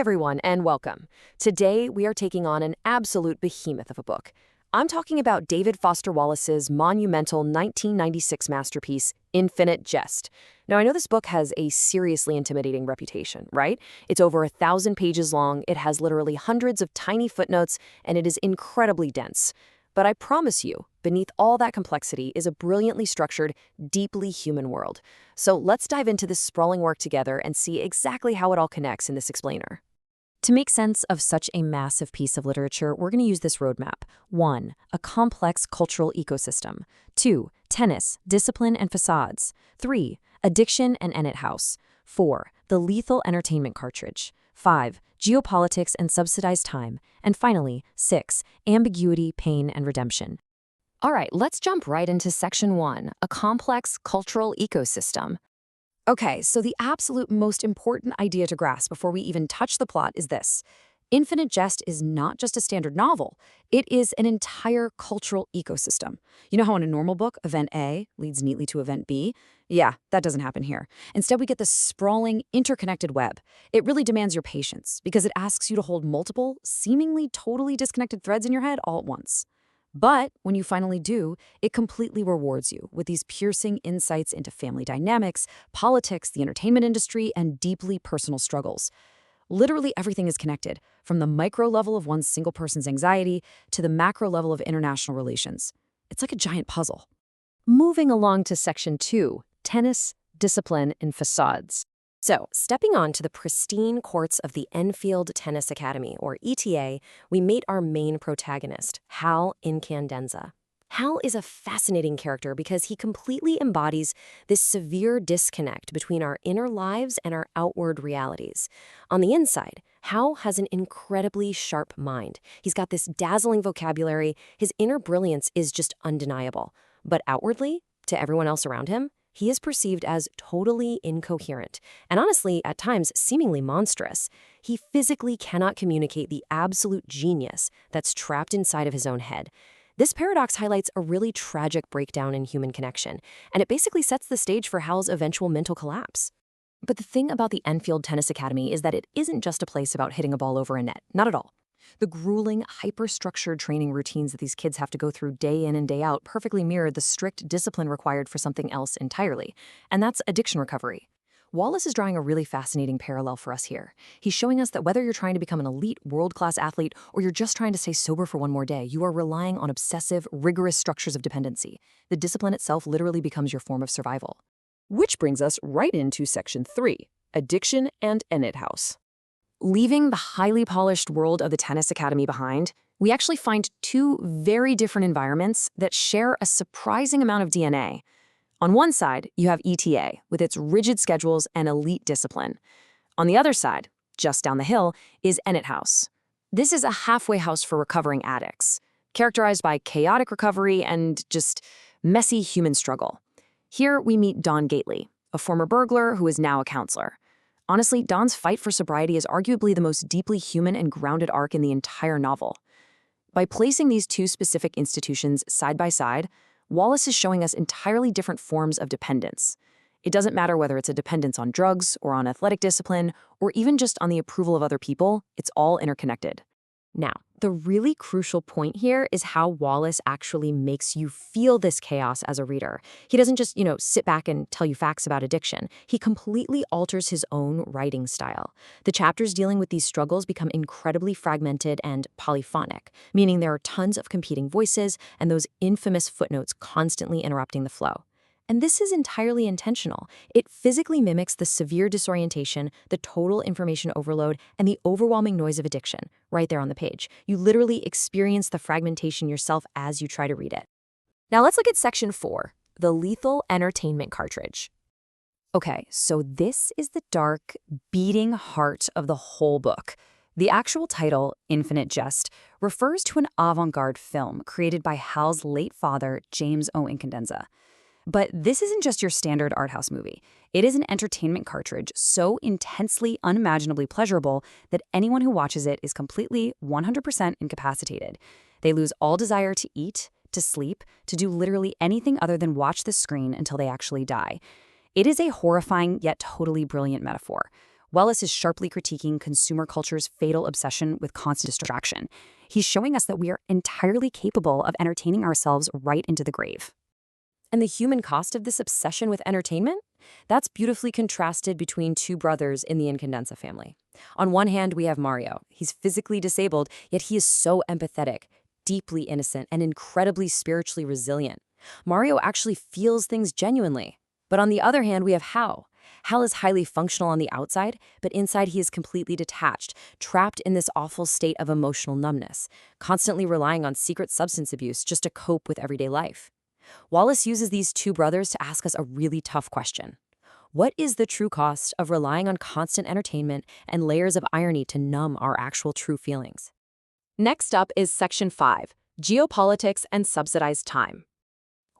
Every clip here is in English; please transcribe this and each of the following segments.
everyone, and welcome. Today, we are taking on an absolute behemoth of a book. I'm talking about David Foster Wallace's monumental 1996 masterpiece, Infinite Jest. Now, I know this book has a seriously intimidating reputation, right? It's over 1,000 pages long, it has literally hundreds of tiny footnotes, and it is incredibly dense. But I promise you, beneath all that complexity is a brilliantly structured, deeply human world. So let's dive into this sprawling work together and see exactly how it all connects in this explainer. To make sense of such a massive piece of literature, we're going to use this roadmap. 1. A complex cultural ecosystem. 2. Tennis, discipline, and facades. 3. Addiction and Enid House. 4. The lethal entertainment cartridge. 5. Geopolitics and subsidized time. And finally, 6. Ambiguity, pain, and redemption. All right, let's jump right into Section 1, a complex cultural ecosystem. Okay, so the absolute most important idea to grasp before we even touch the plot is this. Infinite Jest is not just a standard novel. It is an entire cultural ecosystem. You know how in a normal book, event A leads neatly to event B? Yeah, that doesn't happen here. Instead, we get this sprawling, interconnected web. It really demands your patience because it asks you to hold multiple, seemingly totally disconnected threads in your head all at once. But when you finally do, it completely rewards you with these piercing insights into family dynamics, politics, the entertainment industry, and deeply personal struggles. Literally everything is connected, from the micro level of one single person's anxiety to the macro level of international relations. It's like a giant puzzle. Moving along to Section 2, tennis, discipline, and facades. So, stepping on to the pristine courts of the Enfield Tennis Academy, or ETA, we meet our main protagonist, Hal Incandenza. Hal is a fascinating character because he completely embodies this severe disconnect between our inner lives and our outward realities. On the inside, Hal has an incredibly sharp mind. He's got this dazzling vocabulary, his inner brilliance is just undeniable. But outwardly, to everyone else around him, he is perceived as totally incoherent, and honestly, at times, seemingly monstrous. He physically cannot communicate the absolute genius that's trapped inside of his own head. This paradox highlights a really tragic breakdown in human connection, and it basically sets the stage for Hal's eventual mental collapse. But the thing about the Enfield Tennis Academy is that it isn't just a place about hitting a ball over a net. Not at all. The grueling, hyper-structured training routines that these kids have to go through day in and day out perfectly mirror the strict discipline required for something else entirely, and that's addiction recovery. Wallace is drawing a really fascinating parallel for us here. He's showing us that whether you're trying to become an elite, world-class athlete or you're just trying to stay sober for one more day, you are relying on obsessive, rigorous structures of dependency. The discipline itself literally becomes your form of survival. Which brings us right into Section 3, addiction and Enid House. Leaving the highly polished world of the tennis academy behind, we actually find two very different environments that share a surprising amount of DNA. On one side, you have ETA, with its rigid schedules and elite discipline. On the other side, just down the hill, is Enid House. This is a halfway house for recovering addicts, characterized by chaotic recovery and just messy human struggle. Here we meet Don Gately, a former burglar who is now a counselor. Honestly, Don's fight for sobriety is arguably the most deeply human and grounded arc in the entire novel. By placing these two specific institutions side by side, Wallace is showing us entirely different forms of dependence. It doesn't matter whether it's a dependence on drugs or on athletic discipline or even just on the approval of other people, it's all interconnected. Now, the really crucial point here is how Wallace actually makes you feel this chaos as a reader. He doesn't just, sit back and tell you facts about addiction. He completely alters his own writing style. The chapters dealing with these struggles become incredibly fragmented and polyphonic, meaning there are tons of competing voices and those infamous footnotes constantly interrupting the flow. And this is entirely intentional. It physically mimics the severe disorientation, the total information overload, and the overwhelming noise of addiction right there on the page. You literally experience the fragmentation yourself as you try to read it. Now let's look at Section 4, the lethal entertainment cartridge. Okay, so this is the dark, beating heart of the whole book. The actual title, Infinite Jest, refers to an avant-garde film created by Hal's late father, James O. Incandenza. But this isn't just your standard art house movie. It is an entertainment cartridge so intensely, unimaginably pleasurable that anyone who watches it is completely 100% incapacitated. They lose all desire to eat, to sleep, to do literally anything other than watch the screen until they actually die. It is a horrifying yet totally brilliant metaphor. Wallace is sharply critiquing consumer culture's fatal obsession with constant distraction. He's showing us that we are entirely capable of entertaining ourselves right into the grave. And the human cost of this obsession with entertainment? That's beautifully contrasted between two brothers in the Incondensa family. On one hand, we have Mario. He's physically disabled, yet he is so empathetic, deeply innocent, and incredibly spiritually resilient. Mario actually feels things genuinely. But on the other hand, we have Hal. Hal is highly functional on the outside, but inside he is completely detached, trapped in this awful state of emotional numbness, constantly relying on secret substance abuse just to cope with everyday life. Wallace uses these two brothers to ask us a really tough question. What is the true cost of relying on constant entertainment and layers of irony to numb our actual true feelings? Next up is Section 5, Geopolitics and Subsidized Time.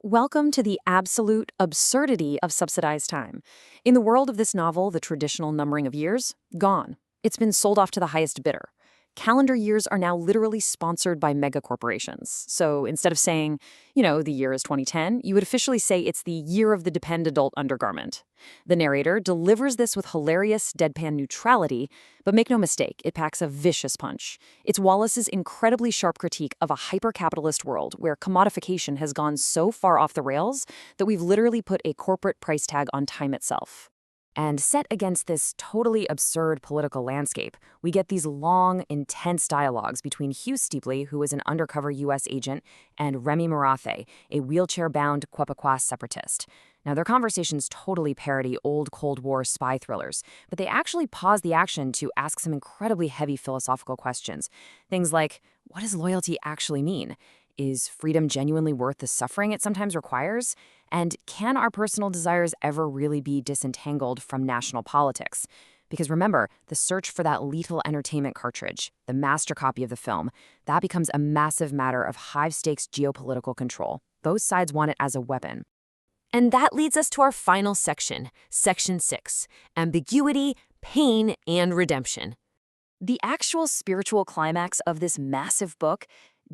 Welcome to the absolute absurdity of subsidized time. In the world of this novel, the traditional numbering of years, gone. It's been sold off to the highest bidder. Calendar years are now literally sponsored by megacorporations. So instead of saying, the year is 2010, you would officially say it's the year of the depend adult undergarment. The narrator delivers this with hilarious deadpan neutrality, but make no mistake, it packs a vicious punch. It's Wallace's incredibly sharp critique of a hyper-capitalist world where commodification has gone so far off the rails that we've literally put a corporate price tag on time itself. And set against this totally absurd political landscape, we get these long, intense dialogues between Hugh Steepley, who is an undercover U.S. agent, and Remy Marathe, a wheelchair-bound Quebecois separatist. Now, their conversations totally parody old Cold War spy thrillers, but they actually pause the action to ask some incredibly heavy philosophical questions. Things like, what does loyalty actually mean? Is freedom genuinely worth the suffering it sometimes requires? And can our personal desires ever really be disentangled from national politics? Because remember, the search for that lethal entertainment cartridge, the master copy of the film, that becomes a massive matter of high-stakes geopolitical control. Both sides want it as a weapon. And that leads us to our final section, Section 6, Ambiguity, Pain, and Redemption. The actual spiritual climax of this massive book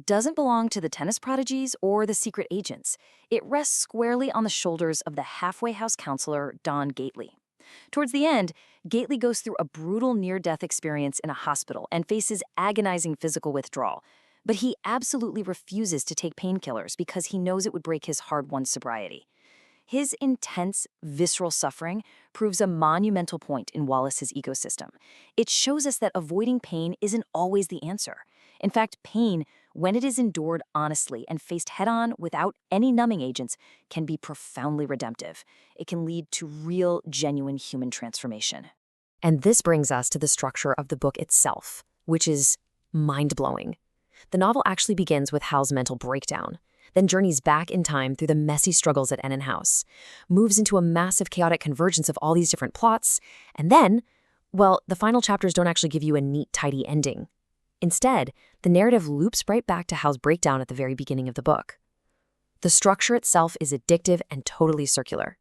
doesn't belong to the tennis prodigies or the secret agents. It rests squarely on the shoulders of the halfway house counselor, Don Gately. Towards the end, Gately goes through a brutal near-death experience in a hospital and faces agonizing physical withdrawal. But he absolutely refuses to take painkillers because he knows it would break his hard-won sobriety. His intense, visceral suffering proves a monumental point in Wallace's ecosystem. It shows us that avoiding pain isn't always the answer. In fact, pain, when it is endured honestly and faced head-on without any numbing agents, can be profoundly redemptive. It can lead to real, genuine human transformation. And this brings us to the structure of the book itself, which is mind-blowing. The novel actually begins with Hal's mental breakdown, then journeys back in time through the messy struggles at Ennon House, moves into a massive chaotic convergence of all these different plots, and then, the final chapters don't actually give you a neat, tidy ending. Instead, the narrative loops right back to Hal's breakdown at the very beginning of the book. The structure itself is addictive and totally circular.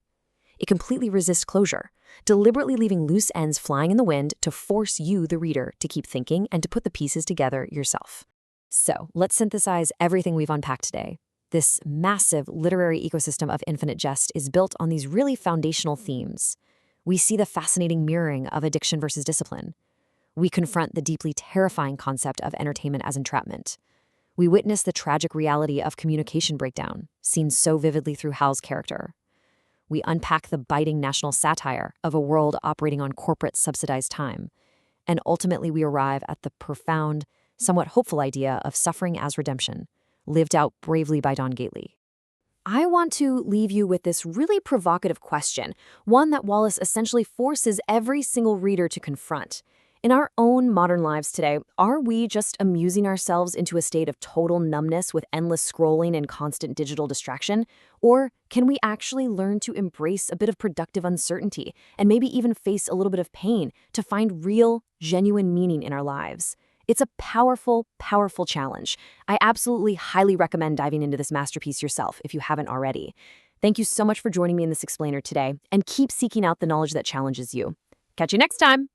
It completely resists closure, deliberately leaving loose ends flying in the wind to force you, the reader, to keep thinking and to put the pieces together yourself. So, let's synthesize everything we've unpacked today. This massive literary ecosystem of Infinite Jest is built on these really foundational themes. We see the fascinating mirroring of addiction versus discipline. We confront the deeply terrifying concept of entertainment as entrapment. We witness the tragic reality of communication breakdown, seen so vividly through Hal's character. We unpack the biting national satire of a world operating on corporate subsidized time. And ultimately, we arrive at the profound, somewhat hopeful idea of suffering as redemption, lived out bravely by Don Gately. I want to leave you with this really provocative question, one that Wallace essentially forces every single reader to confront. In our own modern lives today, are we just amusing ourselves into a state of total numbness with endless scrolling and constant digital distraction? Or can we actually learn to embrace a bit of productive uncertainty and maybe even face a little bit of pain to find real, genuine meaning in our lives? It's a powerful, powerful challenge. I absolutely highly recommend diving into this masterpiece yourself if you haven't already. Thank you so much for joining me in this explainer today, and keep seeking out the knowledge that challenges you. Catch you next time!